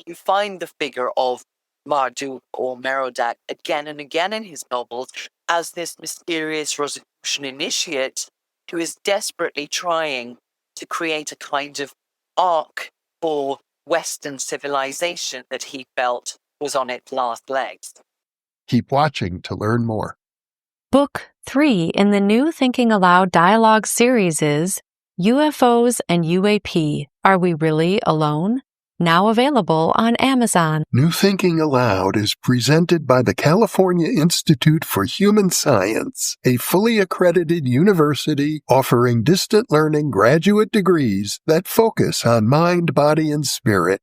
You find the figure of Marduk or Merodach again and again in his novels as this mysterious Rosicrucian initiate who is desperately trying to create a kind of arc for Western civilization that he felt was on its last legs. Keep watching to learn more. Book 3 in the new Thinking Aloud dialogue series is UFOs and UAP, Are We Really Alone? Now available on Amazon. New Thinking Aloud is presented by the California Institute for Human Science, a fully accredited university offering distant learning graduate degrees that focus on mind, body, and spirit.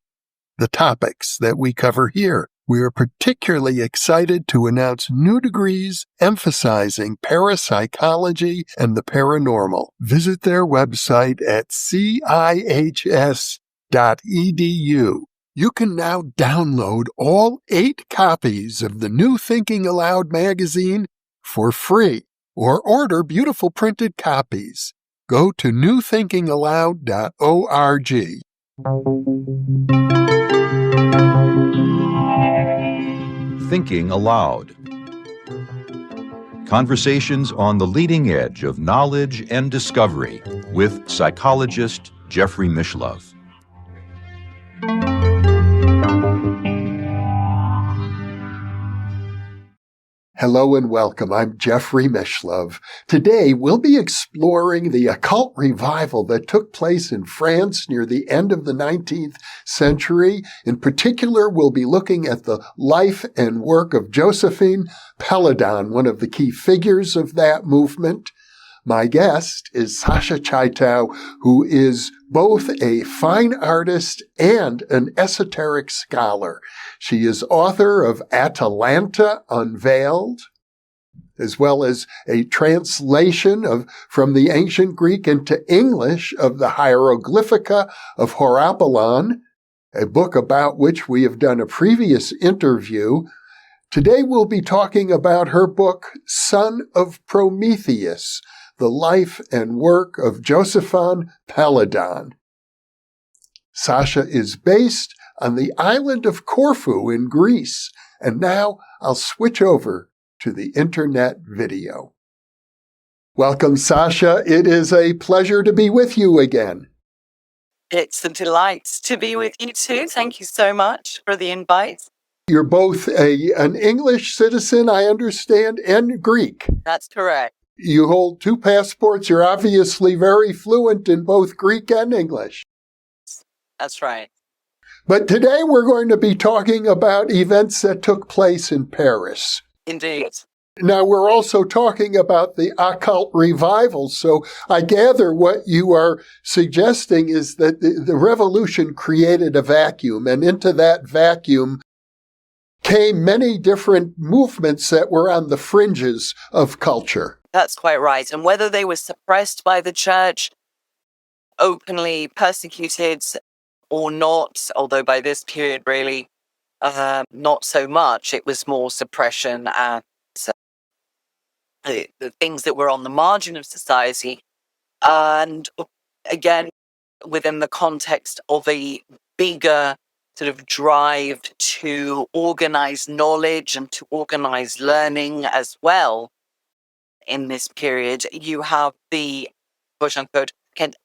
The topics that we cover here. We are particularly excited to announce new degrees emphasizing parapsychology and the paranormal. Visit their website at cihs.edu. You can now download all 8 copies of the New Thinking Aloud magazine for free or order beautiful printed copies. Go to newthinkingaloud.org. Thinking Aloud. Conversations on the leading edge of knowledge and discovery with psychologist Jeffrey Mishlove. Hello and welcome. I'm Jeffrey Mishlove. Today, we'll be exploring the occult revival that took place in France near the end of the 19th century. In particular, we'll be looking at the life and work of Joséphin Péladan, one of the key figures of that movement. My guest is Sasha Chaitow, who is both a fine artist and an esoteric scholar. She is author of Atalanta Unveiled, as well as a translation from the ancient Greek into English of the Hieroglyphica of Horapollon, a book about which we have done a previous interview. Today we'll be talking about her book, Son of Prometheus, the life and work of Joséphin Péladan. Sasha is based on the island of Corfu in Greece, and now I'll switch over to the internet video. Welcome, Sasha. It is a pleasure to be with you again. It's a delight to be with you too. Thank you so much for the invite. You're both an English citizen, I understand, and Greek. That's correct. You hold 2 passports. You're obviously very fluent in both Greek and English. That's right. But today we're going to be talking about events that took place in Paris. Indeed. Now, we're also talking about the occult revival, so I gather what you are suggesting is that the revolution created a vacuum, and into that vacuum came many different movements that were on the fringes of culture. That's quite right. And whether they were suppressed by the church, openly persecuted or not, although by this period really not so much, it was more suppression and the things that were on the margin of society. And again, within the context of a bigger sort of drive to organize knowledge and to organize learning as well. In this period, you have the quote-unquote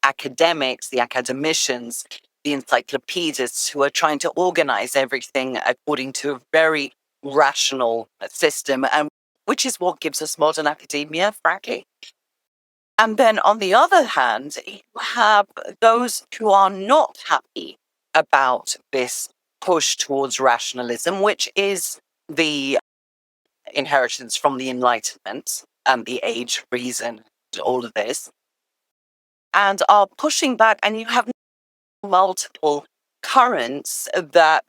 academics, the academicians, the encyclopedists who are trying to organize everything according to a very rational system, and which is what gives us modern academia, frankly. And then on the other hand, you have those who are not happy about this push towards rationalism, which is the inheritance from the Enlightenment and the age of reason, all of this, and are pushing back. And you have multiple currents that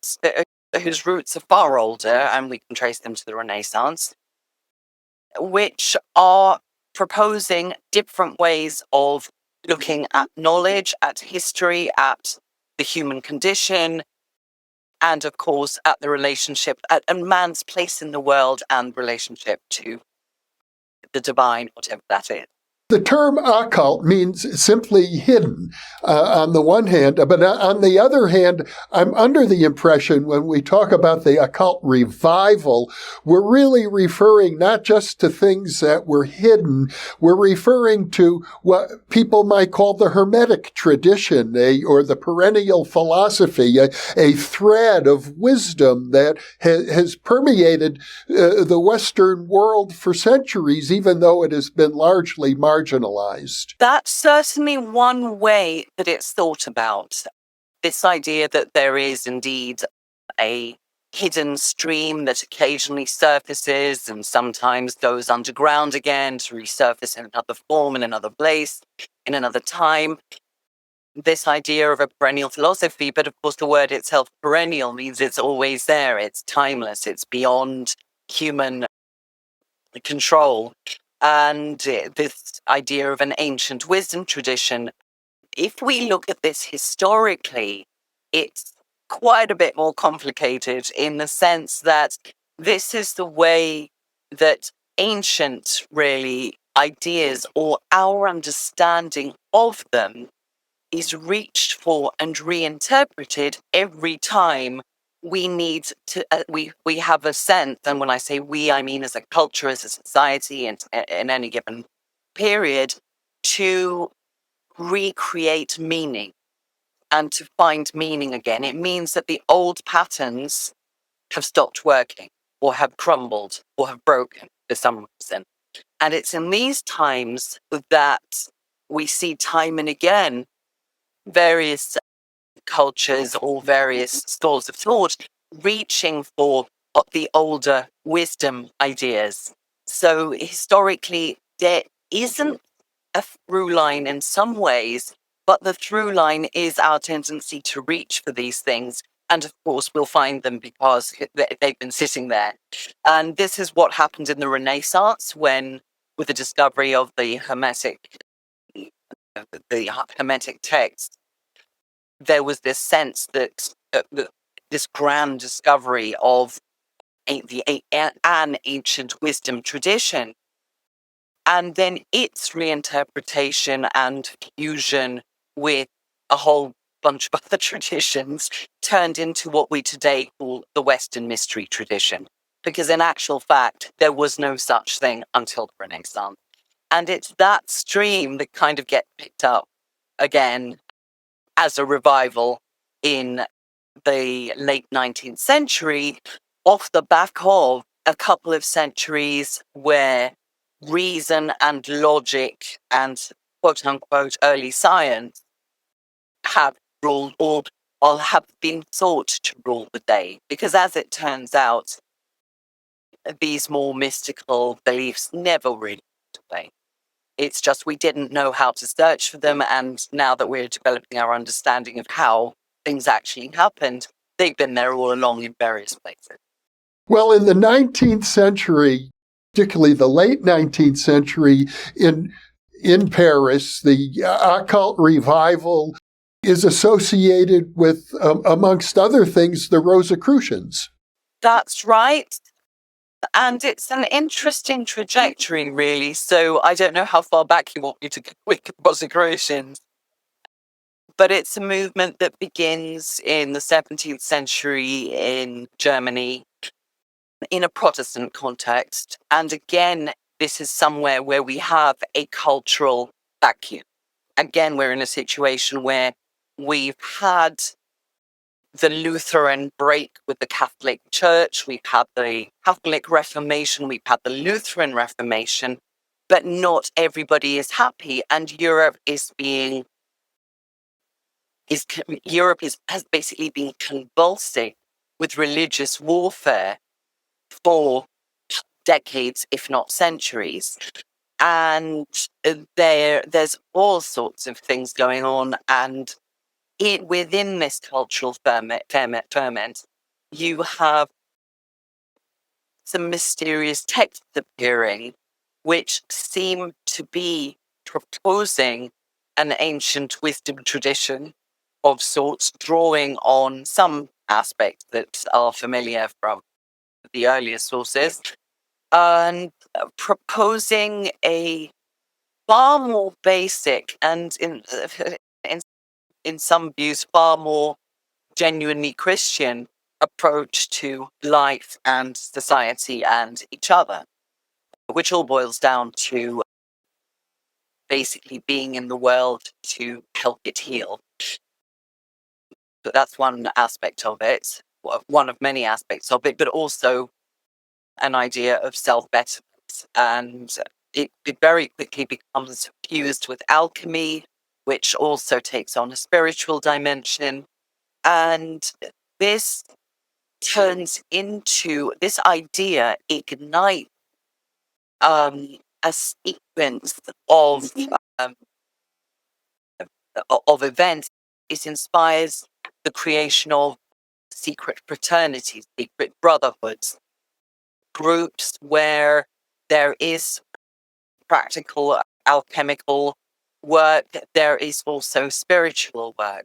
whose roots are far older, and we can trace them to the Renaissance, which are proposing different ways of looking at knowledge, at history, at the human condition, and of course at the relationship, at man's place in the world and relationship to the divine, whatever that is. The term occult means simply hidden on the one hand, but on the other hand, I'm under the impression when we talk about the occult revival, we're really referring not just to things that were hidden, we're referring to what people might call the Hermetic tradition, or the perennial philosophy, a thread of wisdom that has permeated the Western world for centuries, even though it has been largely marginalized. That's certainly one way that it's thought about. This idea that there is indeed a hidden stream that occasionally surfaces and sometimes goes underground again to resurface in another form, in another place, in another time. This idea of a perennial philosophy, but of course the word itself, perennial, means it's always there, it's timeless, it's beyond human control. And this idea of an ancient wisdom tradition, if we look at this historically, it's quite a bit more complicated in the sense that this is the way that ancient, really, ideas or our understanding of them is reached for and reinterpreted every time we need to, we have a sense, and when I say we, I mean as a culture, as a society, and in any given period, to recreate meaning and to find meaning again. It means that the old patterns have stopped working or have crumbled or have broken for some reason. And it's in these times that we see time and again various cultures or various schools of thought reaching for the older wisdom ideas. So historically, there isn't a through line in some ways, but the through line is our tendency to reach for these things. And of course, we'll find them because they've been sitting there. And this is what happened in the Renaissance when, with the discovery of the Hermetic text, there was this sense that this grand discovery of an ancient wisdom tradition, and then its reinterpretation and fusion with a whole bunch of other traditions turned into what we today call the Western mystery tradition. Because in actual fact, there was no such thing until the Renaissance. And it's that stream that kind of gets picked up again as a revival in the late 19th century, off the back of a couple of centuries where reason and logic and quote unquote early science have ruled or have been thought to rule the day. Because as it turns out, these more mystical beliefs never really went away. It's just we didn't know how to search for them, and now that we're developing our understanding of how things actually happened, they've been there all along in various places. Well, in the 19th century, particularly the late 19th century, in Paris, the Occult Revival is associated with, amongst other things, the Rosicrucians. That's right. And it's an interesting trajectory, really. So I don't know how far back you want me to go with Rosicrucians. But it's a movement that begins in the 17th century in Germany in a Protestant context. And again, this is somewhere where we have a cultural vacuum. Again, we're in a situation where we've had the Lutheran break with the Catholic Church, we've had the Catholic Reformation, we've had the Lutheran Reformation, but not everybody is happy, and Europe has basically been convulsing with religious warfare for decades, if not centuries. And there's all sorts of things going on, and within this cultural ferment, you have some mysterious texts appearing, which seem to be proposing an ancient wisdom tradition of sorts, drawing on some aspects that are familiar from the earlier sources, and proposing a far more basic and in some views far more genuinely Christian approach to life and society and each other, which all boils down to basically being in the world to help it heal. But that's one aspect of it, one of many aspects of it, but also an idea of self-betterment. And it very quickly becomes fused with alchemy, which also takes on a spiritual dimension. And this turns into, this idea ignites a sequence um, of events. It inspires the creation of secret fraternities, secret brotherhoods, groups where there is practical alchemical work, there is also spiritual work.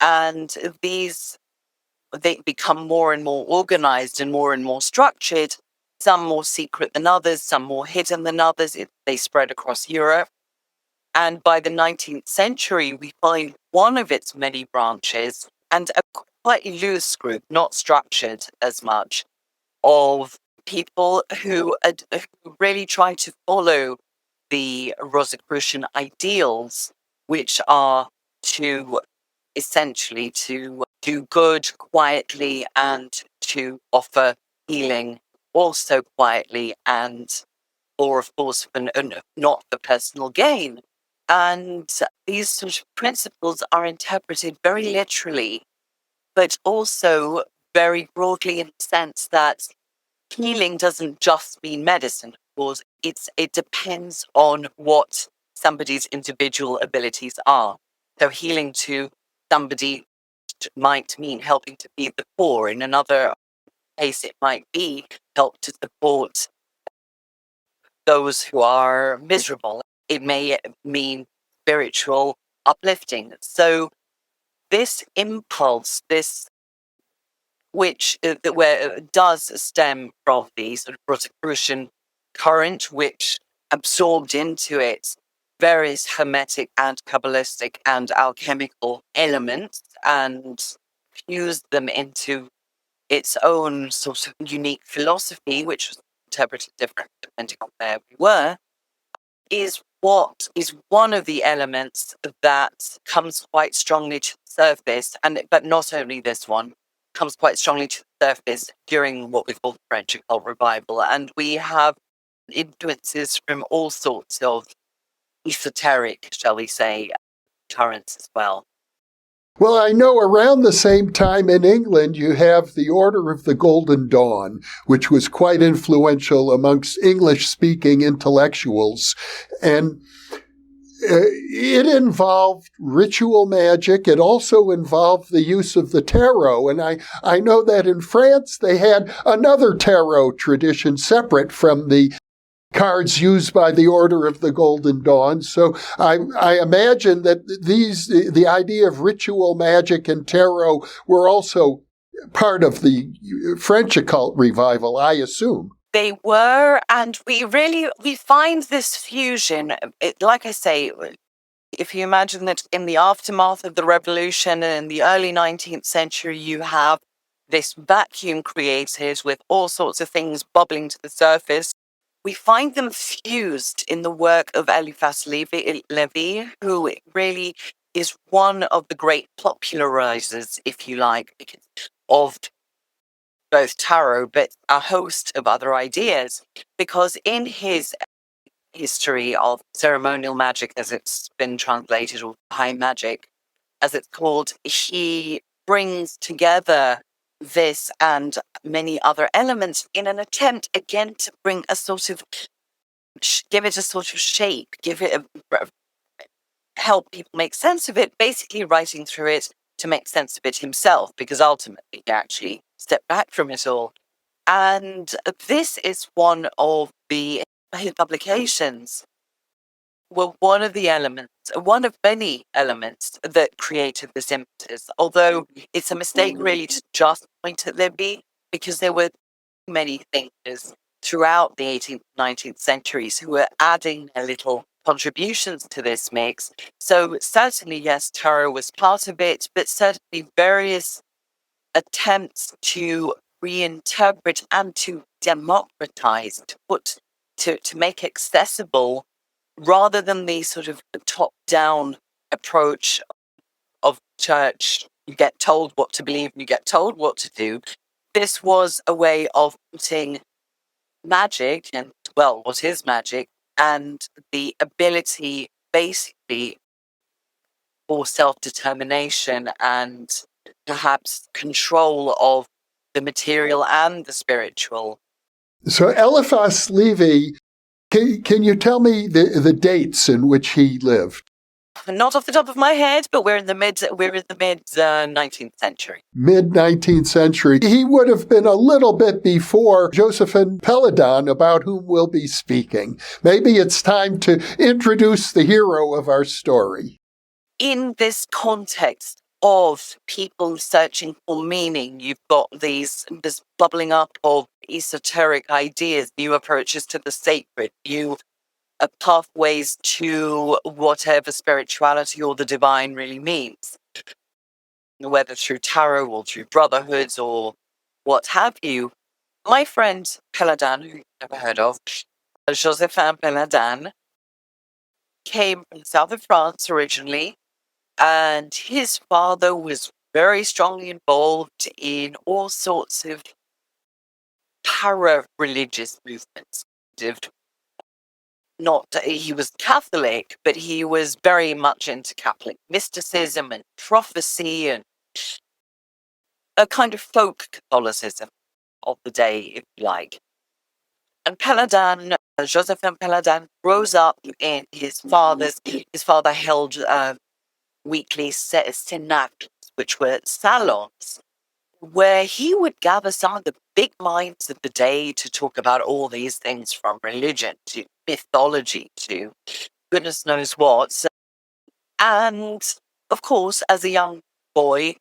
And they become more and more organized and more structured, some more secret than others, some more hidden than others. They spread across Europe. And by the 19th century, we find one of its many branches and a quite loose group, not structured as much, of people who really try to follow the Rosicrucian ideals, which are to essentially to do good quietly and to offer healing also quietly and, or of course, not for personal gain. And these sort of principles are interpreted very literally, but also very broadly in the sense that healing doesn't just mean medicine. Of course, it depends on what somebody's individual abilities are. So healing to somebody might mean helping to feed the poor. In another case, it might be help to support those who are miserable. It may mean spiritual uplifting. So this impulse, which where it does stem from the sort of Rosicrucian current, which absorbed into it various hermetic and Kabbalistic and alchemical elements and fused them into its own sort of unique philosophy, which was interpreted differently depending on where we were, is one of the elements that comes quite strongly to the surface, but not only this one, comes quite strongly to the surface during what we call the French Occult Revival. And we have influences from all sorts of esoteric, shall we say, currents as well. Well, I know around the same time in England, you have the Order of the Golden Dawn, which was quite influential amongst English-speaking intellectuals. And it involved ritual magic. It also involved the use of the tarot. And I know that in France, they had another tarot tradition separate from the cards used by the Order of the Golden Dawn. So I imagine that the idea of ritual magic and tarot were also part of the French occult revival, I assume. They were, and we find this fusion. Like I say, if you imagine that in the aftermath of the revolution and in the early 19th century, you have this vacuum created with all sorts of things bubbling to the surface. We find them fused in the work of Eliphas Levi, who really is one of the great popularizers, if you like, of both tarot, but a host of other ideas. Because in his history of ceremonial magic, as it's been translated, or high magic, as it's called, he brings together this and many other elements in an attempt again to bring a sort of give it a sort of shape, help people make sense of it, basically writing through it to make sense of it himself, because ultimately he actually stepped back from it all. And this is one of his publications were one of many elements that created this impetus, although it's a mistake really to just point at Libby, because there were many thinkers throughout the 18th, 19th centuries who were adding their little contributions to this mix. So certainly, yes, tarot was part of it, but certainly various attempts to reinterpret and to democratize, to make accessible, rather than the sort of top-down approach of church. You get told what to believe and you get told what to do. This was a way of putting magic, and well, what is magic, and the ability basically for self-determination and perhaps control of the material and the spiritual. So Eliphas Levi, can you tell me the dates in which he lived? Not off the top of my head, but we're in the mid 19th century. Mid-19th century. He would have been a little bit before Joséphin Péladan, about whom we'll be speaking. Maybe it's time to introduce the hero of our story. In this context of people searching for meaning, you've got this bubbling up of esoteric ideas, new approaches to the sacred, new pathways to whatever spirituality or the divine really means, whether through tarot or through brotherhoods or what have you. My friend Péladan, who you've never heard of, Joséphin Péladan, came from the south of France originally, and his father was very strongly involved in all sorts of para-religious movements. He was Catholic, but he was very much into Catholic mysticism and prophecy and a kind of folk Catholicism of the day, if you like. And Péladan, Joséphin Péladan, grows up in his father held weekly cenacles, which were salons, where he would gather some of the big minds of the day to talk about all these things, from religion to mythology to goodness knows what. And of course, as a young boy,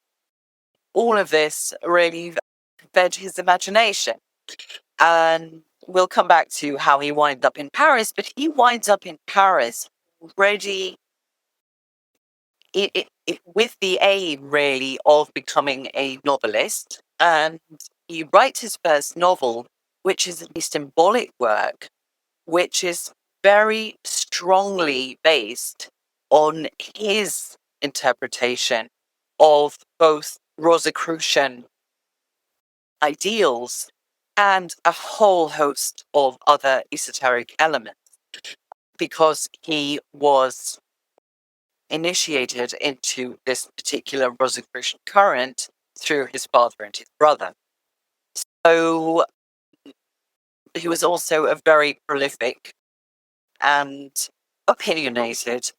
all of this really fed his imagination. And we'll come back to how he winds up in Paris, but he winds up in Paris already with the aim, really, of becoming a novelist. And he writes his first novel, which is a symbolic work, which is very strongly based on his interpretation of both Rosicrucian ideals and a whole host of other esoteric elements, because he was initiated into this particular Rosicrucian current through his father and his brother. So he was also a very prolific and opinionated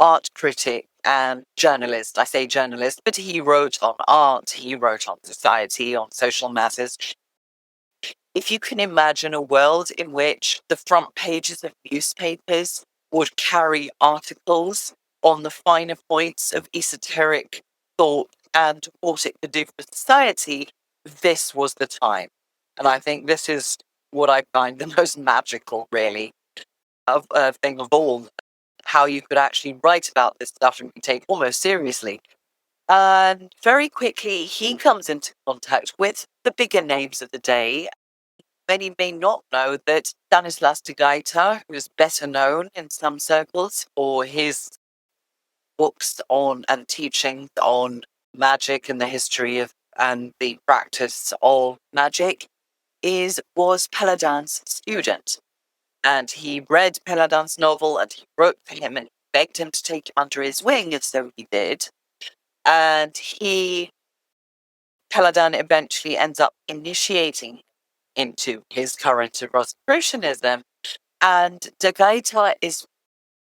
art critic and journalist. I say journalist, but he wrote on art, he wrote on society, on social matters. If you can imagine a world in which the front pages of newspapers would carry articles on the finer points of esoteric thought and what it could do for society, this was the time. And I think this is what I find the most magical, really, thing of all, how you could actually write about this stuff and be taken almost seriously. And very quickly, he comes into contact with the bigger names of the day. Many may not know that Stanislas de Guaita, who is better known in some circles for his books on and teaching on magic and the history of and the practice of magic, was Péladan's student. And he read Péladan's novel and he wrote for him and begged him to take him under his wing, and so he did. And Péladan eventually ends up initiating into his current of Rosicrucianism. And de Guaita is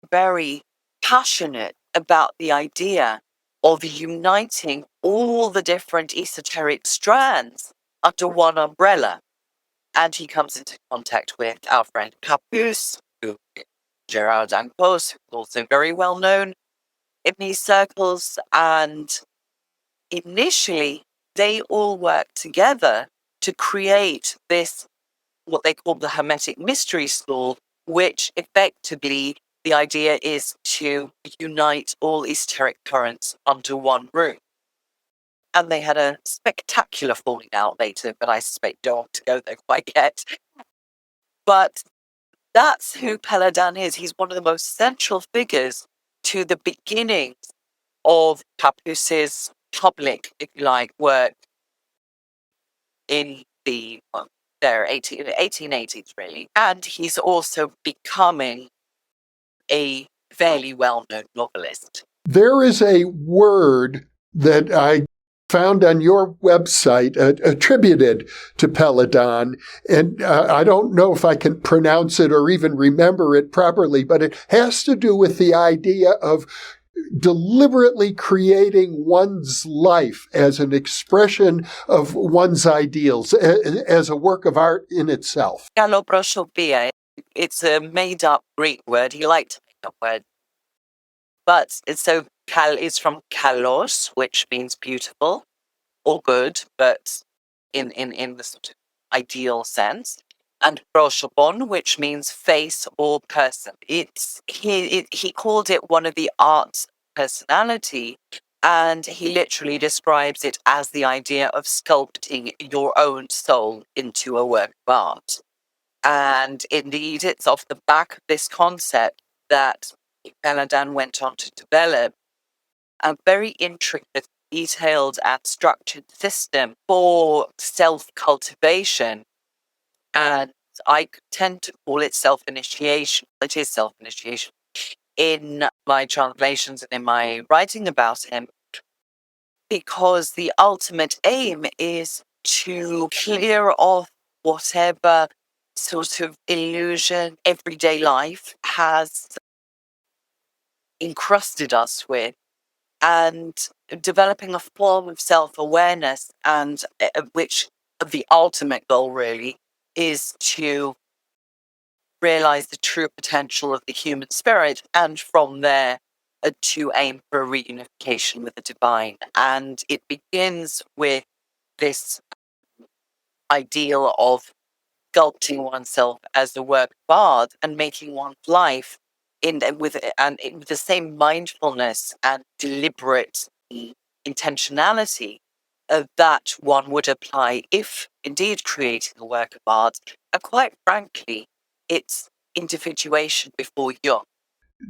very passionate about the idea of uniting all the different esoteric strands under one umbrella. And he comes into contact with our friend Papus, who Gérard Encausse, who's also very well known in these circles. And initially, they all work together to create this, what they call the Hermetic Mystery School, which effectively the idea is to unite all esoteric currents under one roof. And they had a spectacular falling out later, but I suspect don't want to go there quite yet. But that's who Péladan is. He's one of the most central figures to the beginnings of Papus's public, if you like, work in the 1880s, really. And he's also becoming a fairly well-known novelist. There is a word that I found on your website attributed to Péladan, and I don't know if I can pronounce it or even remember it properly, but it has to do with the idea of deliberately creating one's life as an expression of one's ideals, as a work of art in itself. Kaloprosopia, it's a made-up Greek word. He liked to make up words. But so kal is from kalos, which means beautiful or good, but in the sort of ideal sense. And prosobon, which means face or person. He called it one of the arts of personality, and he literally describes it as the idea of sculpting your own soul into a work of art. And indeed, it's off the back of this concept that Péladan went on to develop a very intricate, detailed, and structured system for self-cultivation. And I tend to call it self-initiation. It is self-initiation in my translations and in my writing about him, because the ultimate aim is to clear off whatever sort of illusion everyday life has encrusted us with, and developing a form of self-awareness, and which the ultimate goal really is to realize the true potential of the human spirit, and from there to aim for a reunification with the divine. And it begins with this ideal of sculpting oneself as a work of art and making one's life with the same mindfulness and deliberate intentionality that one would apply if indeed creating a work of art. And quite frankly, it's individuation before you.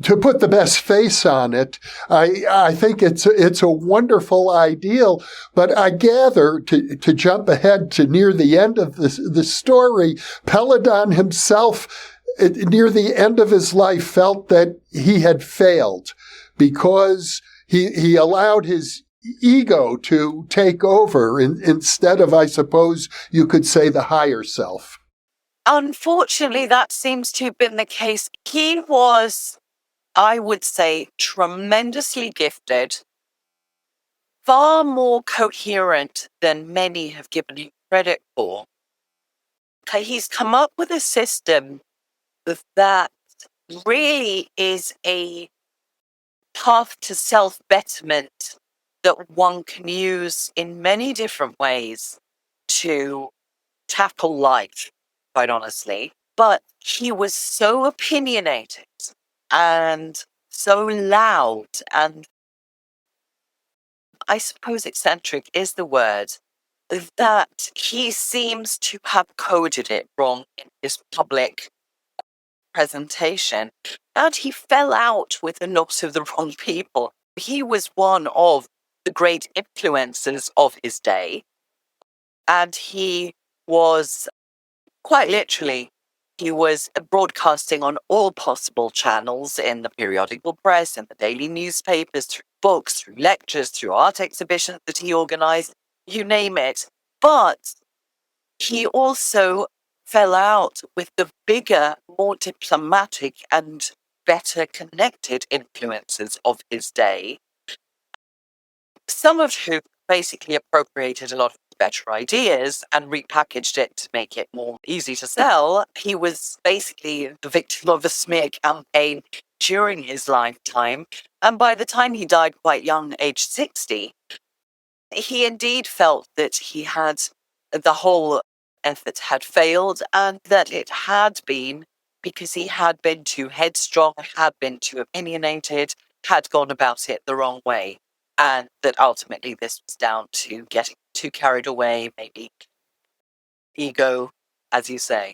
To put the best face on it, I think it's a wonderful ideal, but I gather, to jump ahead to near the end of the story, Péladan himself, near the end of his life, felt that he had failed because he allowed his ego to take over instead of, I suppose you could say, the higher self. Unfortunately, that seems to have been the case. He was, I would say, tremendously gifted, far more coherent than many have given him credit for. He's come up with a system that really is a path to self-betterment that one can use in many different ways to tackle life, quite honestly. But he was so opinionated and so loud, and I suppose eccentric is the word, that he seems to have coded it wrong in his public presentation, and he fell out with a lot of the wrong people. He was one of the great influencers of his day, and he was, quite literally, he was broadcasting on all possible channels, in the periodical press, in the daily newspapers, through books, through lectures, through art exhibitions that he organized, you name it. But he also fell out with the bigger, more diplomatic and better connected influences of his day, some of whom basically appropriated a lot of better ideas and repackaged it to make it more easy to sell. He was basically the victim of a smear campaign during his lifetime, and by the time he died quite young, aged 60, he indeed felt that he had, the whole effort had failed, and that it had been because he had been too headstrong, had been too opinionated, had gone about it the wrong way. And that ultimately this was down to getting too carried away, maybe ego, as you say.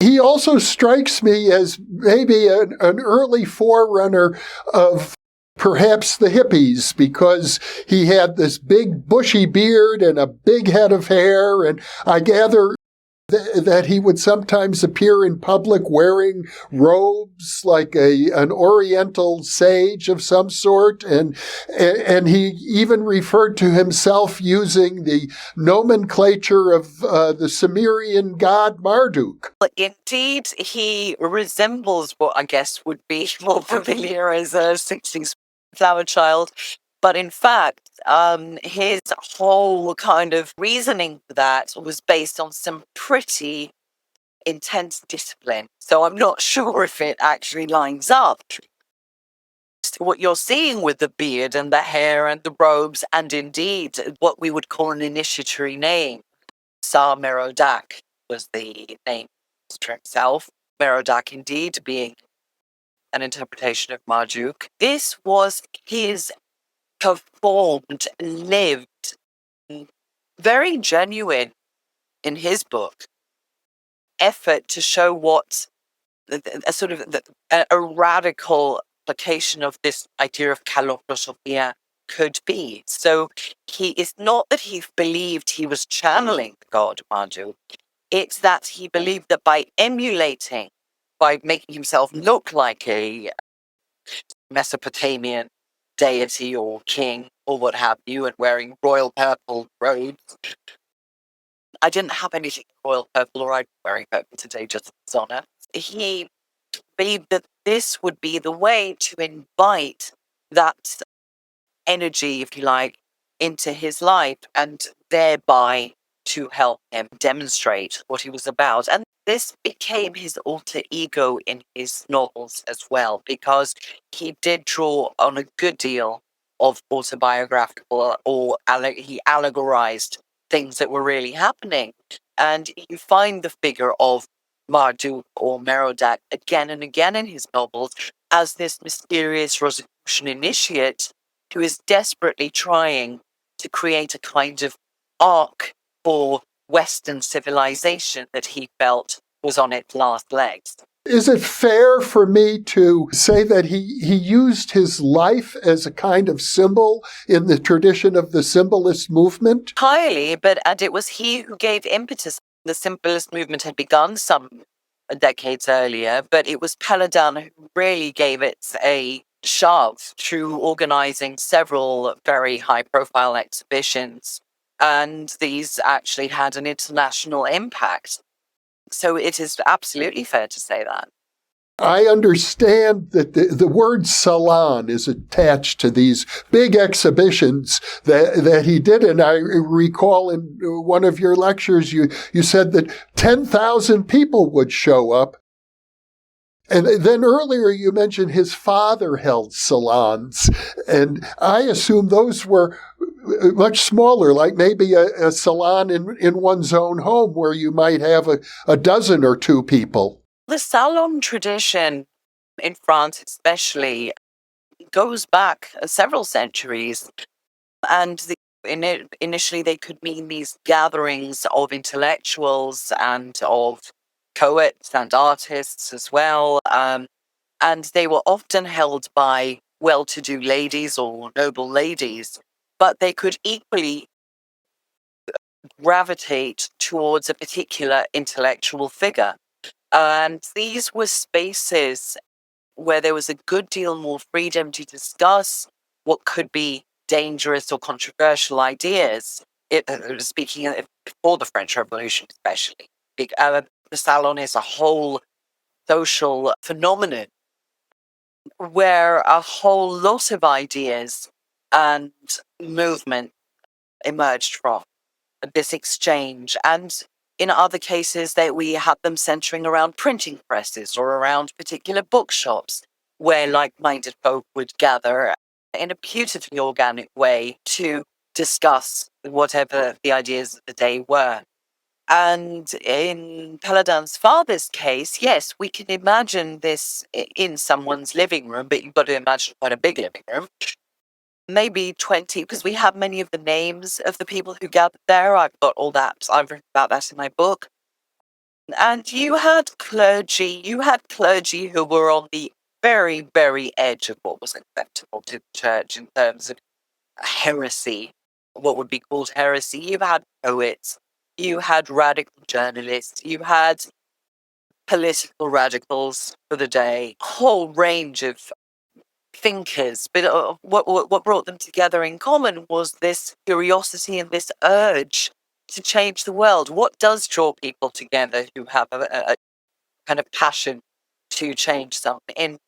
He also strikes me as maybe an early forerunner of perhaps the hippies, because he had this big bushy beard and a big head of hair, and I gather that he would sometimes appear in public wearing robes like an oriental sage of some sort, and he even referred to himself using the nomenclature of the Sumerian god Marduk. Indeed, he resembles what I guess would be more familiar as a 60s flower child. But in fact, his whole kind of reasoning for that was based on some pretty intense discipline. So I'm not sure if it actually lines up to what you're seeing with the beard and the hair and the robes, and indeed what we would call an initiatory name. Sar Merodach was the name himself. Merodach indeed being an interpretation of Marduk. This was his performed, lived, very genuine in his book effort to show what a radical application of this idea of Kaloprosopia could be. So it's not that he believed he was channeling the god Marduk, it's that he believed that by emulating, by making himself look like a Mesopotamian deity or king or what have you, and wearing royal purple robes. I didn't have anything royal purple, or I'd be wearing purple today just as honor. He believed that this would be the way to invite that energy, if you like, into his life, and thereby to help him demonstrate what he was about. And this became his alter ego in his novels as well, because he did draw on a good deal of autobiographical, or he allegorized things that were really happening. And you find the figure of Marduk or Merodach again and again in his novels as this mysterious Rosicrucian initiate who is desperately trying to create a kind of arc for Western civilization that he felt was on its last legs. Is it fair for me to say that he used his life as a kind of symbol in the tradition of the symbolist movement? Highly, and it was he who gave impetus. The symbolist movement had begun some decades earlier, but it was Péladan who really gave it a shove through organizing several very high-profile exhibitions, and these actually had an international impact. So it is absolutely fair to say that. I understand that the word Salon is attached to these big exhibitions that he did. And I recall in one of your lectures, you said that 10,000 people would show up. And then earlier you mentioned his father held salons. And I assume those were much smaller, like maybe a salon in one's own home where you might have a dozen or two people. The Salon tradition in France especially goes back several centuries, and initially they could mean these gatherings of intellectuals and of poets and artists as well, and they were often held by well-to-do ladies or noble ladies, but they could equally gravitate towards a particular intellectual figure. And these were spaces where there was a good deal more freedom to discuss what could be dangerous or controversial ideas. Speaking before the French Revolution, especially. The Salon is a whole social phenomenon where a whole lot of ideas and movement emerged from this exchange. And in other cases, we had them centering around printing presses or around particular bookshops where like-minded folk would gather in a beautifully organic way to discuss whatever the ideas of the day were. And in Péladan's father's case, yes, we can imagine this in someone's living room, but you've got to imagine quite a big living room. Maybe 20, because we have many of the names of the people who gathered there. I've got all that. I've written about that in my book. And you had clergy who were on the very, very edge of what was acceptable to the church in terms of heresy, what would be called heresy. You had poets, you had radical journalists, you had political radicals for the day, a whole range of thinkers. But what brought them together in common was this curiosity and this urge to change the world. What does draw people together who have a kind of passion to change something? In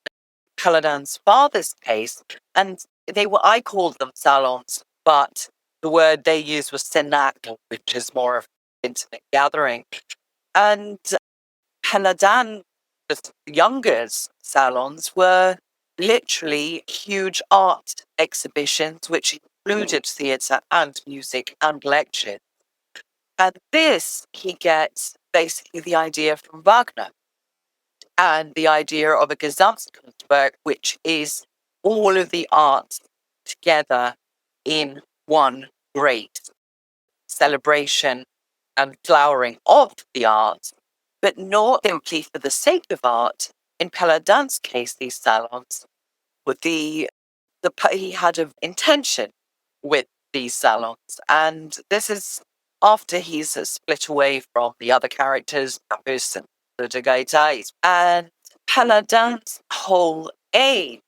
Péladan's father's case, and I called them salons, but the word they used was cenacle, which is more of an intimate gathering. And Péladan, the younger's salons, were literally huge art exhibitions, which included theatre and music and lectures. And this, he gets basically the idea from Wagner and the idea of a Gesamtkunstwerk, which is all of the art together in one great celebration and flowering of the art, but not simply for the sake of art. In Péladan's case, these salons, with he had an intention with these salons, and this is after he's split away from the other characters, Papus and de Guaita, and Péladan's whole aim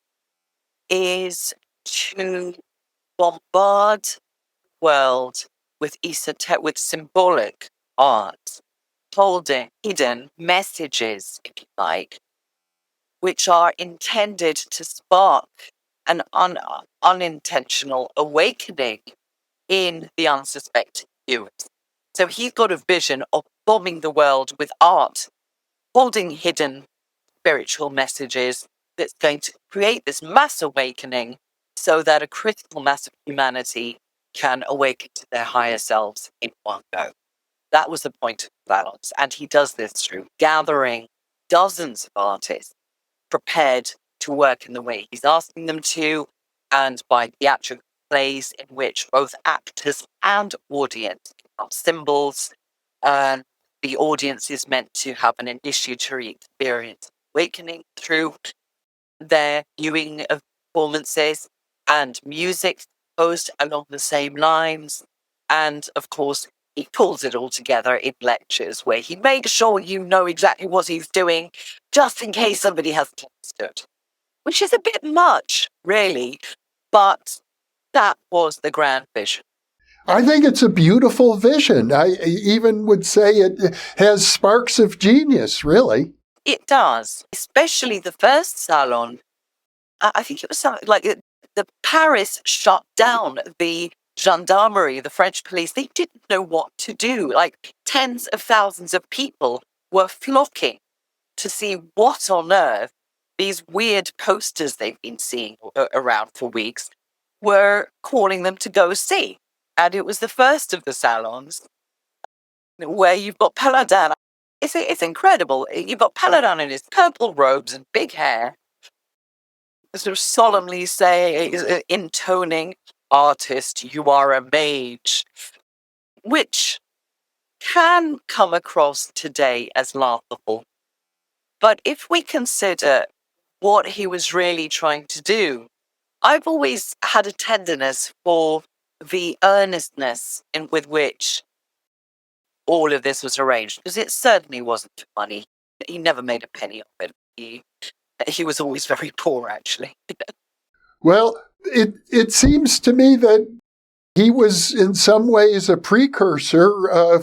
is to bombard the world with with symbolic art, holding hidden messages, if you like, which are intended to spark an unintentional awakening in the unsuspecting viewers. So he's got a vision of bombing the world with art, holding hidden spiritual messages that's going to create this mass awakening so that a critical mass of humanity can awaken to their higher selves in one go. That was the point of Salons. And he does this through gathering dozens of artists prepared to work in the way he's asking them to, and by theatrical plays in which both actors and audience are symbols. And the audience is meant to have an initiatory experience, awakening through their viewing of performances, and music posed along the same lines. And of course, he pulls it all together in lectures where he makes sure you know exactly what he's doing, just in case somebody hasn't understood. Which is a bit much, really, but that was the grand vision. I think it's a beautiful vision. I even would say it has sparks of genius, really. It does, especially the first Salon. I think it was something like the Paris shut down the gendarmerie, the French police. They didn't know what to do. Like tens of thousands of people were flocking to see what on earth these weird posters they've been seeing around for weeks were calling them to go see. And it was the first of the salons where you've got Péladan. It's incredible. You've got Péladan in his purple robes and big hair, sort of solemnly intoning, "Artist, you are a mage," which can come across today as laughable. But if we consider what he was really trying to do, I've always had a tenderness for the earnestness with which all of this was arranged, because it certainly wasn't for money. He never made a penny of it. He was always very poor, actually. Well, it seems to me that he was in some ways a precursor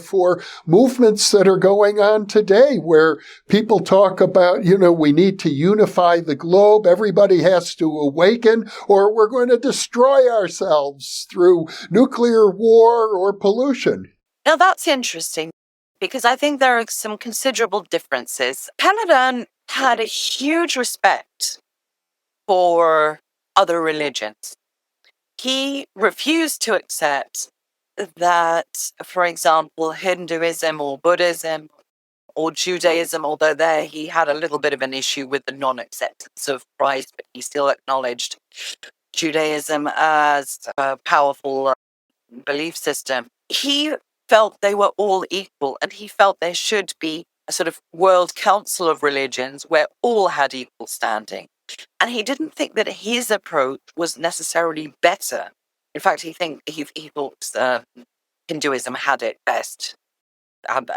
for movements that are going on today, where people talk about, we need to unify the globe. Everybody has to awaken, or we're going to destroy ourselves through nuclear war or pollution. Now, that's interesting, because I think there are some considerable differences. Péladan had a huge respect for other religions. He refused to accept that, for example, Hinduism or Buddhism or Judaism, although there he had a little bit of an issue with the non-acceptance of Christ, but he still acknowledged Judaism as a powerful belief system. He felt they were all equal, and he felt there should be a sort of world council of religions where all had equal standing. And he didn't think that his approach was necessarily better. In fact, he thought Hinduism had it best and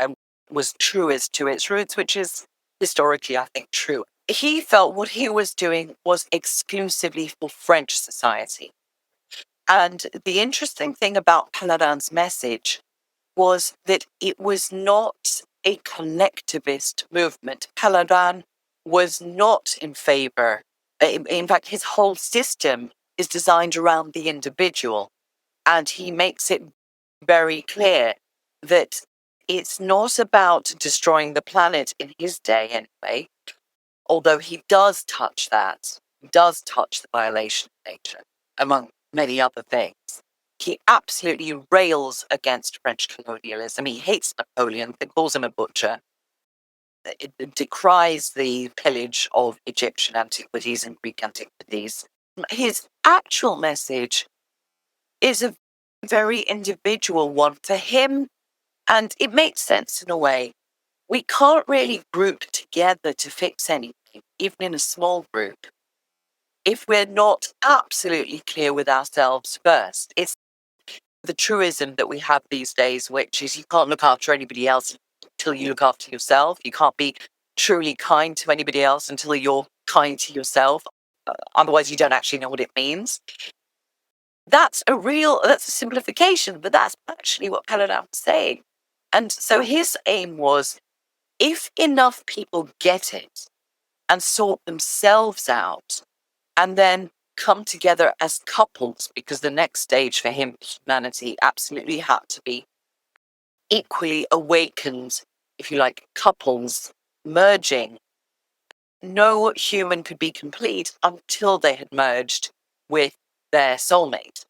was truest to its roots, which is historically, I think, true. He felt what he was doing was exclusively for French society. And the interesting thing about Péladan's message was that it was not a collectivist movement. Péladan was not in favor. In fact, his whole system is designed around the individual. And he makes it very clear that it's not about destroying the planet in his day anyway, although he does touch that, does touch the violation of nature, among many other things. He absolutely rails against French colonialism. He hates Napoleon, he calls him a butcher. It decries the pillage of Egyptian antiquities and Greek antiquities. His actual message is a very individual one for him, and it makes sense in a way. We can't really group together to fix anything, even in a small group, if we're not absolutely clear with ourselves first. It's the truism that we have these days, which is you can't look after anybody else until you look after yourself. You can't be truly kind to anybody else until you're kind to yourself. Otherwise, you don't actually know what it means. That's a simplification, but that's actually what Péladan was saying. And so his aim was, if enough people get it and sort themselves out and then come together as couples, because the next stage for him, humanity, absolutely had to be equally awakened, if you like, couples merging. No human could be complete until they had merged with their soulmate.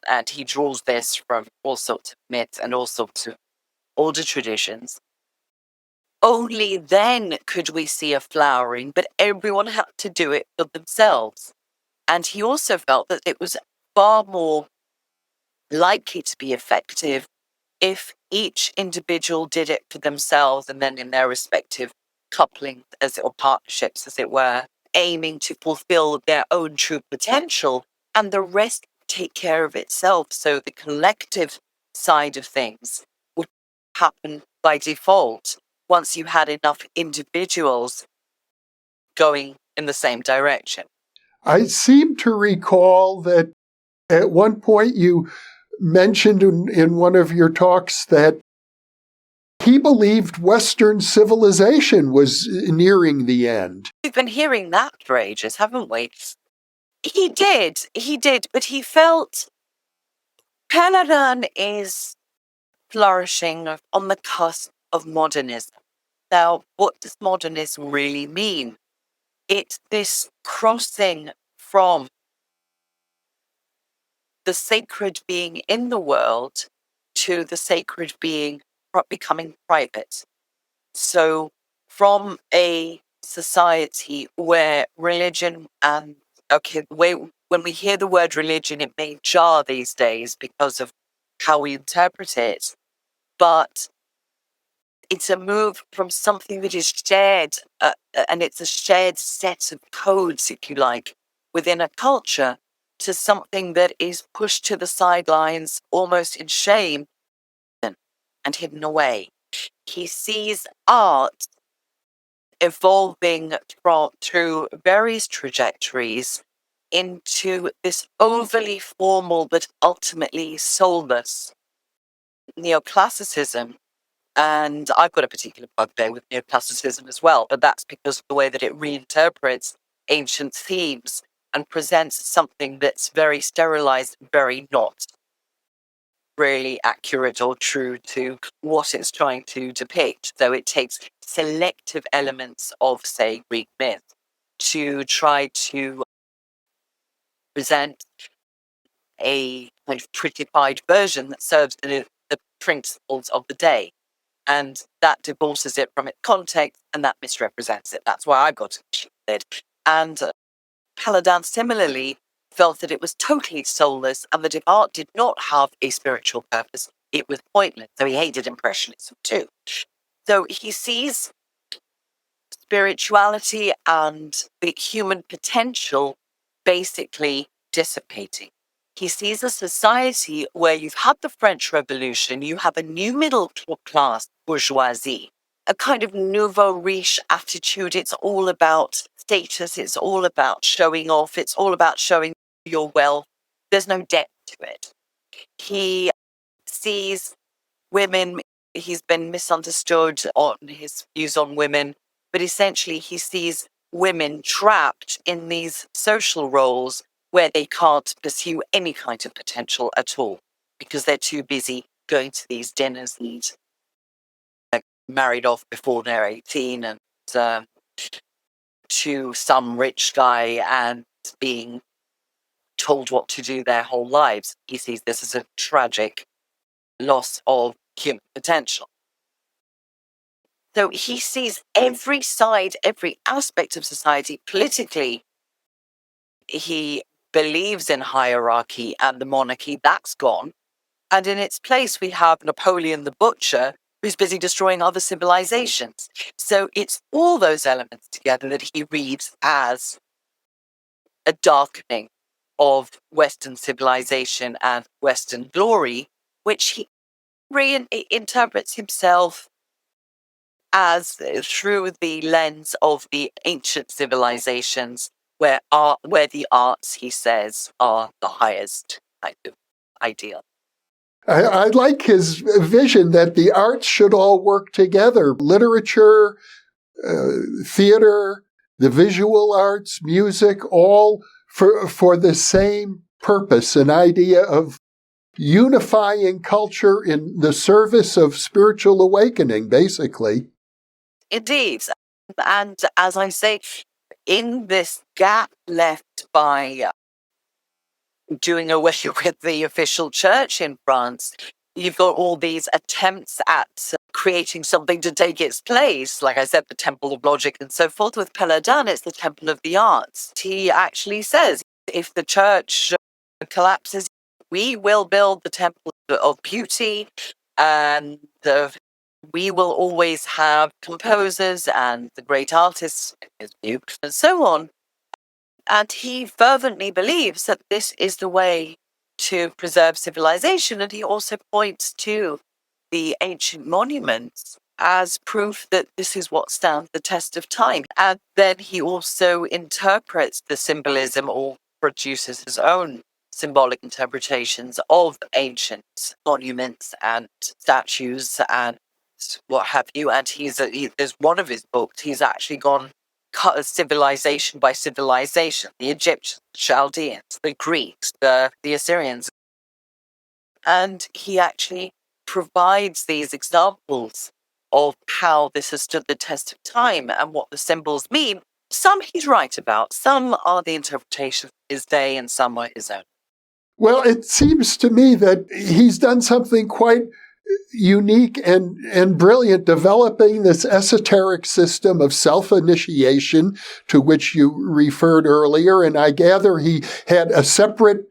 And he draws this from all sorts of myths and all sorts of older traditions. Only then could we see a flowering, but everyone had to do it for themselves. And he also felt that it was far more likely to be effective if each individual did it for themselves and then in their respective coupling or partnerships, as it were, aiming to fulfill their own true potential, and the rest take care of itself. So the collective side of things would happen by default once you had enough individuals going in the same direction. I seem to recall that at one point you mentioned in one of your talks that he believed Western civilization was nearing the end. We've been hearing that for ages, haven't we? He did, but he felt Péladan is flourishing on the cusp of modernism. Now, what does modernism really mean? It's this crossing from the sacred being in the world to the sacred being becoming private. So from a society where religion and, when we hear the word religion, it may jar these days because of how we interpret it, but it's a move from something that is shared, and it's a shared set of codes, if you like, within a culture, to something that is pushed to the sidelines almost in shame and hidden away. He sees art evolving through various trajectories into this overly formal but ultimately soulless neoclassicism. And I've got a particular bugbear with neoclassicism as well, but that's because of the way that it reinterprets ancient themes and presents something that's very sterilized, very not really accurate or true to what it's trying to depict. So it takes selective elements of, say, Greek myth to try to present a kind of prettified version that serves the principles of the day. And that divorces it from its context, and that misrepresents it. That's why I got it. And Péladan similarly felt that it was totally soulless, and that if art did not have a spiritual purpose, it was pointless. So he hated Impressionism too. So he sees spirituality and the human potential basically dissipating. He sees a society where you've had the French Revolution, you have a new middle class bourgeoisie, a kind of nouveau riche attitude. It's all about status, it's all about showing off, it's all about showing your wealth. There's no depth to it. He sees women, he's been misunderstood on his views on women, but essentially he sees women trapped in these social roles where they can't pursue any kind of potential at all because they're too busy going to these dinners and married off before they're 18 and to some rich guy and being told what to do their whole lives. He sees this as a tragic loss of human potential. So he sees every side, every aspect of society politically. He believes in hierarchy and the monarchy. That's gone. And in its place, we have Napoleon the Butcher, who's busy destroying other civilizations. So it's all those elements together that he reads as a darkening of Western civilization and Western glory, which he reinterprets himself as through the lens of the ancient civilizations, where the arts, he says, are the highest kind of ideal. I like his vision that the arts should all work together. Literature, theater, the visual arts, music, all for the same purpose, an idea of unifying culture in the service of spiritual awakening, basically. Indeed. And as I say, in this gap left by doing away with the official church in France, you've got all these attempts at creating something to take its place. Like I said, the temple of logic and so forth. With Péladan, it's the temple of the arts. He actually says, if the church collapses, we will build the temple of beauty, and we will always have composers and the great artists, in his view, and so on. And he fervently believes that this is the way to preserve civilization. And he also points to the ancient monuments as proof that this is what stands the test of time. And then he also interprets the symbolism or produces his own symbolic interpretations of ancient monuments and statues and what have you. And there's one of his books, he's actually gone cut civilization by civilization, the Egyptians, the Chaldeans, the Greeks, the Assyrians. And he actually provides these examples of how this has stood the test of time and what the symbols mean. Some he's right about, some are the interpretation of his day, and some are his own. Well, it seems to me that he's done something quite unique and brilliant, developing this esoteric system of self-initiation to which you referred earlier. And I gather he had a separate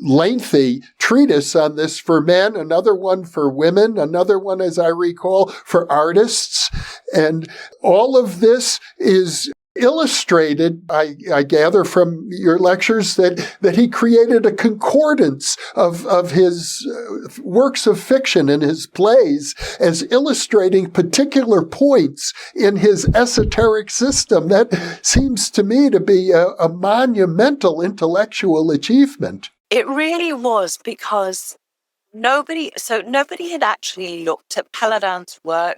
lengthy treatise on this for men, another one for women, another one, as I recall, for artists. And all of this is illustrated, I gather from your lectures, that he created a concordance of his works of fiction and his plays as illustrating particular points in his esoteric system. That seems to me to be a monumental intellectual achievement. It really was, because nobody had actually looked at Péladan's work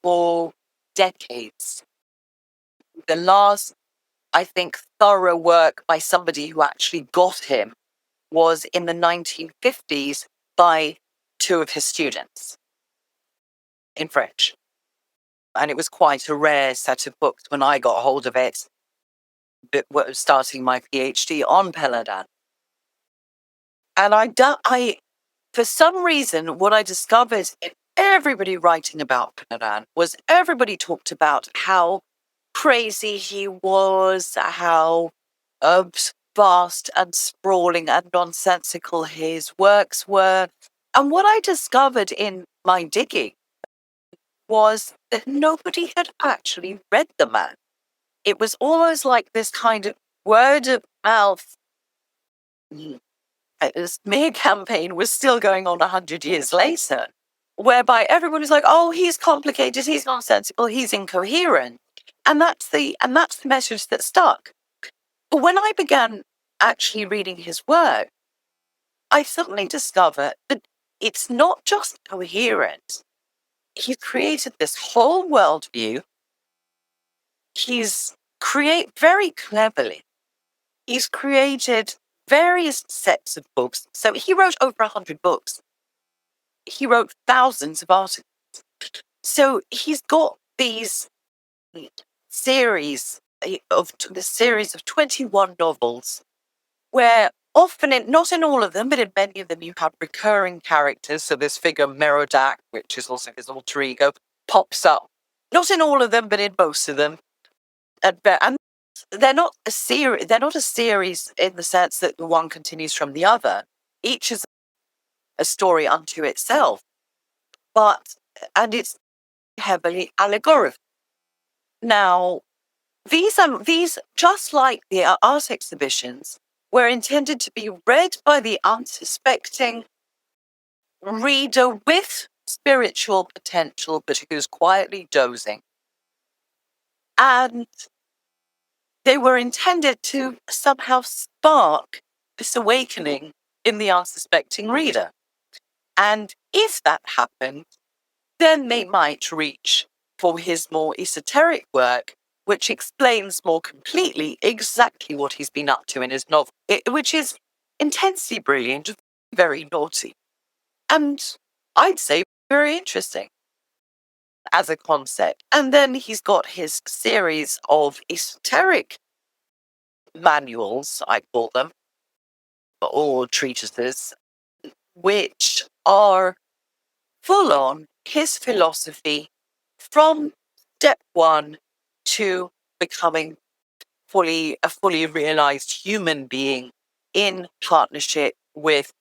for decades. The last, I think, thorough work by somebody who actually got him was in the 1950s by two of his students in French. And it was quite a rare set of books when I got hold of it, but starting my PhD on Péladan. And for some reason, what I discovered in everybody writing about Péladan was everybody talked about how crazy he was, how vast and sprawling and nonsensical his works were. And what I discovered in my digging was that nobody had actually read the man. It was almost like this kind of word of mouth smear campaign was still going on 100 years later, whereby everyone was like, oh, he's complicated, he's nonsensical, he's incoherent. And that's the message that stuck. But when I began actually reading his work, I suddenly discovered that it's not just coherent. He's created this whole worldview. Very cleverly, he's created various sets of books. So he wrote over 100 books. He wrote thousands of articles. So he's got these series of 21 novels, where often, not in all of them, but in many of them, you have recurring characters. So this figure Merodach, which is also his alter ego, pops up. Not in all of them, but in most of them. And they're not a series. They're not a series in the sense that the one continues from the other. Each is a story unto itself, and it's heavily allegorical. Now, these just like the art exhibitions, were intended to be read by the unsuspecting reader with spiritual potential, but who's quietly dozing, and they were intended to somehow spark this awakening in the unsuspecting reader. And if that happened, then they might reach for his more esoteric work, which explains more completely exactly what he's been up to in his novel, which is intensely brilliant, very naughty, and I'd say very interesting as a concept. And then he's got his series of esoteric manuals, I call them, or treatises, which are full on his philosophy from step one to becoming a fully realized human being in partnership with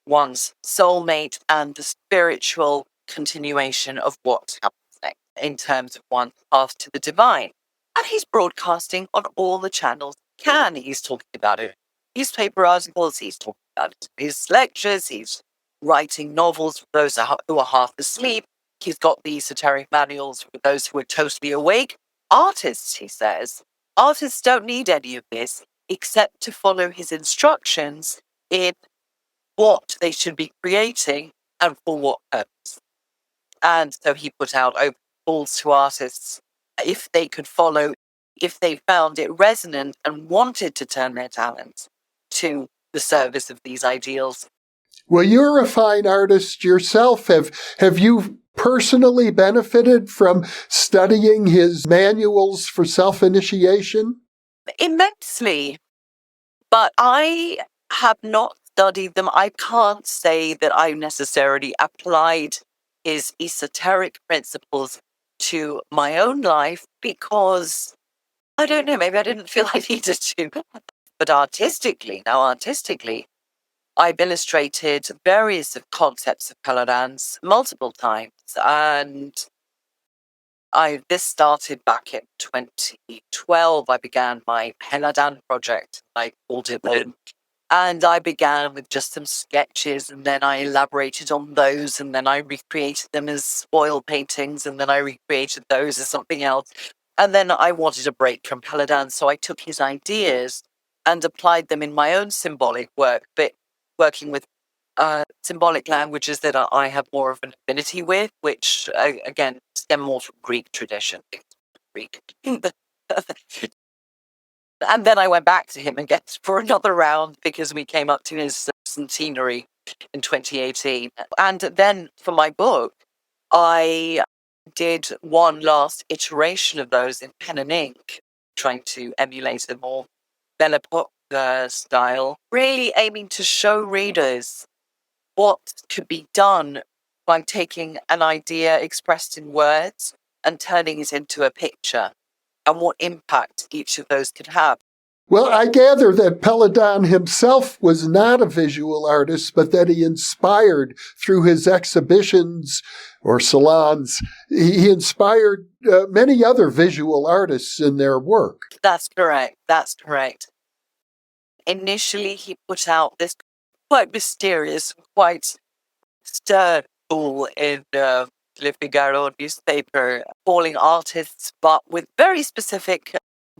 one's soulmate and the spiritual continuation of what happens next in terms of one's path to the divine. And he's broadcasting on all the channels he can. He's talking about it. Newspaper articles, he's talking about it in his lectures, he's writing novels for those who are half asleep. He's got the esoteric manuals for those who are totally awake. Artists, he says, artists don't need any of this except to follow his instructions in what they should be creating and for what purpose. And so he put out open calls to artists if they could follow, if they found it resonant and wanted to turn their talents to the service of these ideals. Well, you're a fine artist yourself. Have you personally benefited from studying his manuals for self-initiation? Immensely. But I have not studied them. I can't say that I necessarily applied his esoteric principles to my own life because, I don't know, maybe I didn't feel I needed to. But artistically, I've illustrated various concepts of Péladan's multiple times, and this started back in 2012. I began my Péladan project, I called it then, and I began with just some sketches, and then I elaborated on those, and then I recreated them as oil paintings, and then I recreated those as something else. And then I wanted a break from Péladan, so I took his ideas and applied them in my own symbolic work, but working with symbolic languages that I have more of an affinity with, which, again, stem more from Greek tradition. Greek. And then I went back to him again for another round because we came up to his centenary in 2018. And then for my book, I did one last iteration of those in pen and ink, trying to emulate a more Belle Epoque style, really aiming to show readers what could be done by taking an idea expressed in words and turning it into a picture, and what impact each of those could have. Well, I gather that Péladan himself was not a visual artist, but that he inspired through his exhibitions or salons. He inspired many other visual artists in their work. That's correct. That's correct. Initially, he put out this quite mysterious, quite stern tool in Le Figaro newspaper, calling artists, but with very specific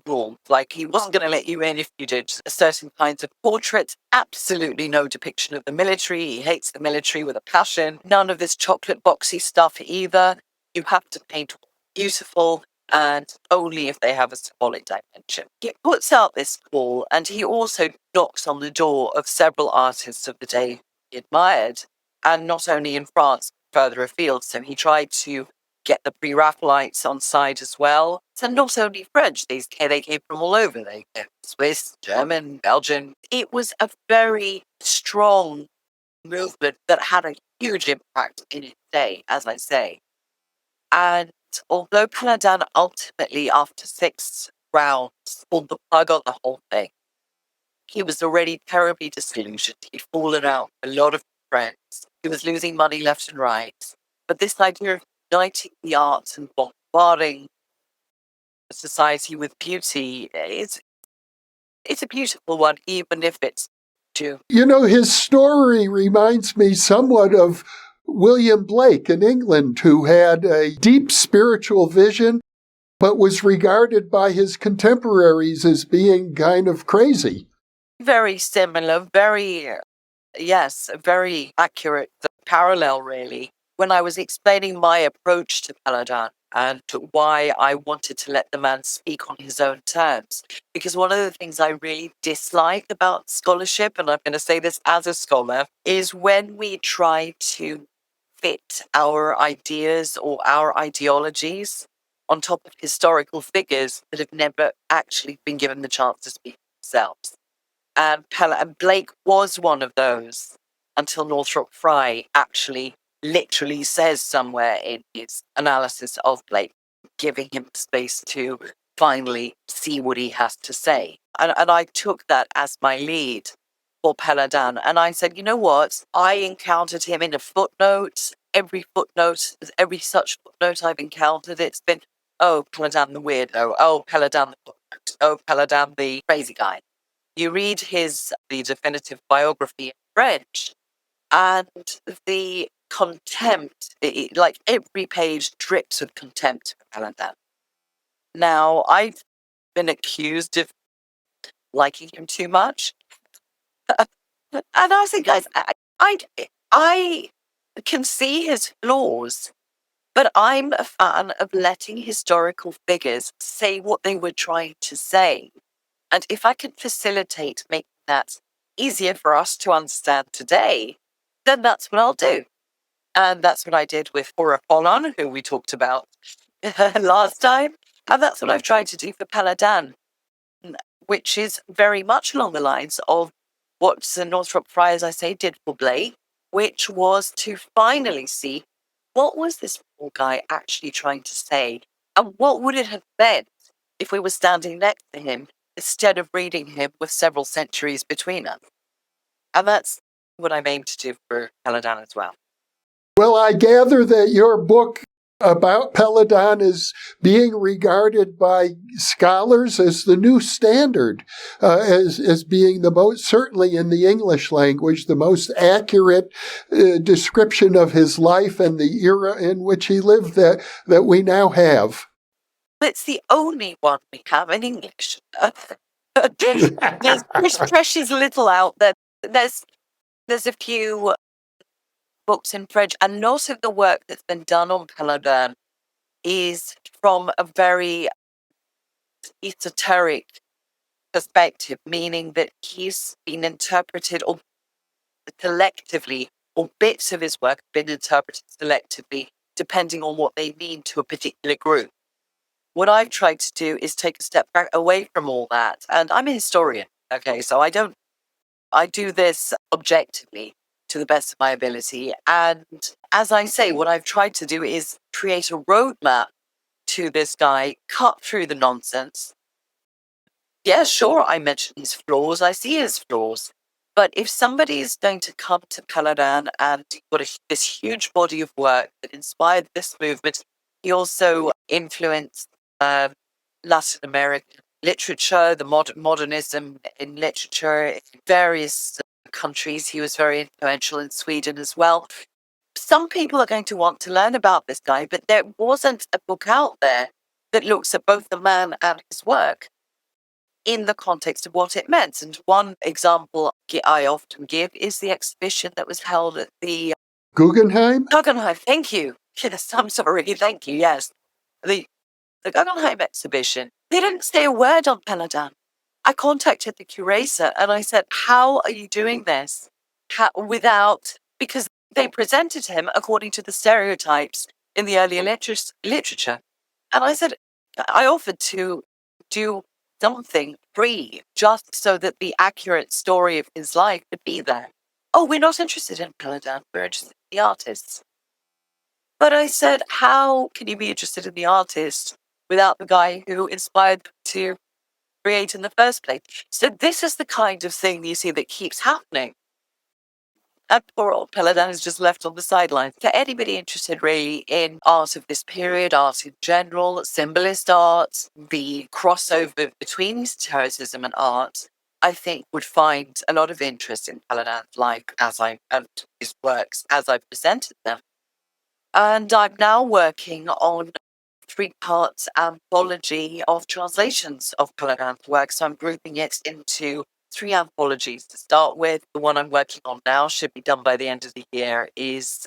rules. Like, he wasn't going to let you in if you did certain kinds of portraits. Absolutely no depiction of the military. He hates the military with a passion. None of this chocolate boxy stuff either. You have to paint beautiful, and only if they have a symbolic dimension. He puts out this call, and he also knocks on the door of several artists of the day he admired, and not only in France, further afield. So he tried to get the pre-Raphaelites on side as well. So not only French, they came from all over. They came Swiss, German, Belgian. It was a very strong movement that had a huge impact in its day, as I say. And although Péladan ultimately, after 6 rounds, pulled the plug on the whole thing, he was already terribly disillusioned. He'd fallen out with a lot of friends. He was losing money left and right. But this idea of uniting the arts and bombarding society with beauty it's a beautiful one, even if it's too. You know, his story reminds me somewhat of William Blake in England, who had a deep spiritual vision, but was regarded by his contemporaries as being kind of crazy. Very similar, very accurate parallel, really. When I was explaining my approach to Péladan and why I wanted to let the man speak on his own terms, because one of the things I really dislike about scholarship, and I'm going to say this as a scholar, is when we try to fit our ideas or our ideologies on top of historical figures that have never actually been given the chance to speak themselves. And Blake was one of those until Northrop Frye actually literally says somewhere in his analysis of Blake, giving him space to finally see what he has to say. And I took that as my lead for Péladan. And I said, you know what? I encountered him in a footnote. Every such footnote I've encountered, it's been, oh, Péladan the weirdo. Oh, Péladan the footnote. Oh, Péladan the crazy guy. You read the definitive biography in French, and the contempt, like every page drips with contempt for Péladan. Now, I've been accused of liking him too much. And I think, guys, I can see his flaws, but I'm a fan of letting historical figures say what they were trying to say. And if I can facilitate making that easier for us to understand today, then that's what I'll do. And that's what I did with Horapollon, who we talked about last time. And that's what I've tried to do for Péladan, which is very much along the lines of what Sir Northrop Frye, as I say, did for Blake, which was to finally see what was this poor guy actually trying to say, and what would it have meant if we were standing next to him instead of reading him with several centuries between us. And that's what I'm aiming to do for Péladan as well. Well, I gather that your book about Péladan is being regarded by scholars as the new standard, as being the most, certainly in the English language, the most accurate description of his life and the era in which he lived that we now have. It's the only one we have in English. There's precious little out there. There's a few books in French, and most of the work that's been done on Péladan is from a very esoteric perspective, meaning that he's been interpreted or collectively, or bits of his work have been interpreted selectively, depending on what they mean to a particular group. What I've tried to do is take a step back away from all that. And I'm a historian. Okay, so I do this objectively to the best of my ability. And as I say, what I've tried to do is create a roadmap to this guy, cut through the nonsense. Yeah, sure, I mention his flaws. I see his flaws. But if somebody is going to come to Péladan and got this huge body of work that inspired this movement, he also influenced Latin American literature, the modernism in literature in various countries. He was very influential in Sweden as well. Some people are going to want to learn about this guy, but there wasn't a book out there that looks at both the man and his work in the context of what it meant. And one example I often give is the exhibition that was held at the Guggenheim? Guggenheim. Thank you. Yes, I'm sorry. Thank you. Yes. The Guggenheim exhibition. They didn't say a word on Péladan. I contacted the curator and I said, how are you doing this? Because they presented him according to the stereotypes in the earlier literature. And I said, I offered to do something free just so that the accurate story of his life could be there. Oh, we're not interested in Péladan, we're interested in the artists. But I said, how can you be interested in the artist without the guy who inspired to create in the first place? So this is the kind of thing you see that keeps happening. And poor old Péladan is just left on the sidelines. For anybody interested really in art of this period, art in general, symbolist art, the crossover between esotericism and art, I think would find a lot of interest in Péladan's life and his works as I presented them. And I'm now working on 3-part anthology of translations of Péladan's work. So I'm grouping it into 3 anthologies to start with. The one I'm working on now, should be done by the end of the year, is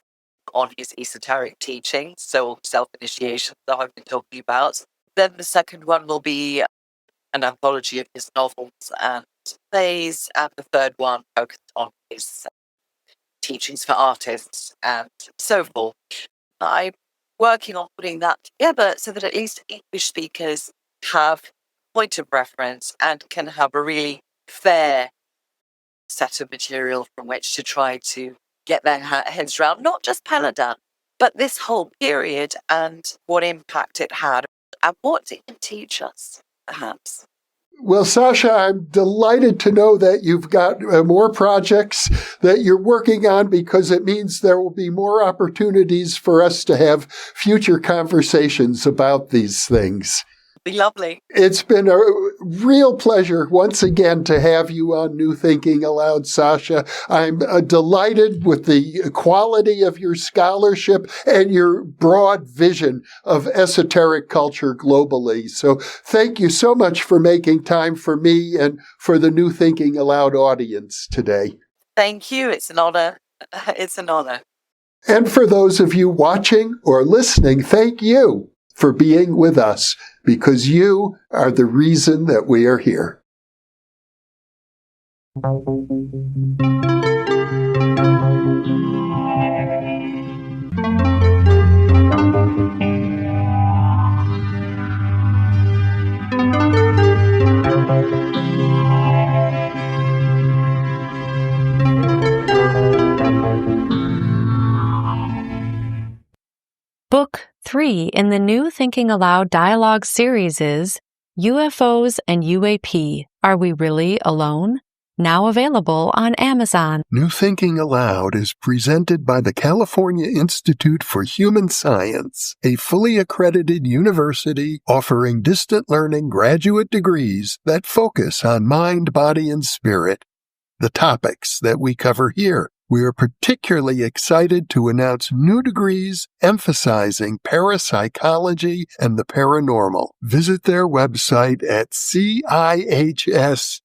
on his esoteric teachings, so self-initiation that I've been talking about. Then the second one will be an anthology of his novels and plays, and the third one focused on his teachings for artists and so forth. I'm working on putting that together so that at least English speakers have point of reference and can have a really fair set of material from which to try to get their heads around not just Péladan, but this whole period and what impact it had and what it can teach us, perhaps. Well, Sasha, I'm delighted to know that you've got more projects that you're working on, because it means there will be more opportunities for us to have future conversations about these things. Be lovely. It's been a real pleasure once again to have you on New Thinking Aloud, Sasha. I'm delighted with the quality of your scholarship and your broad vision of esoteric culture globally. So thank you so much for making time for me and for the New Thinking Aloud audience today. Thank you. It's an honor. It's an honor. And for those of you watching or listening, thank you for being with us, because you are the reason that we are here. Book 3 in the New Thinking Aloud dialogue series is UFOs and UAP, Are We Really Alone? Now available on Amazon. New Thinking Aloud is presented by the California Institute for Human Science, a fully accredited university offering distant learning graduate degrees that focus on mind, body, and spirit. The topics that we cover here. We are particularly excited to announce new degrees emphasizing parapsychology and the paranormal. Visit their website at cihs.edu.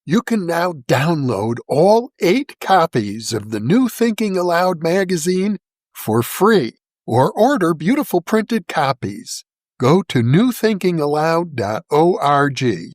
You can now download all 8 copies of the New Thinking Aloud magazine for free, or order beautiful printed copies. Go to newthinkingaloud.org.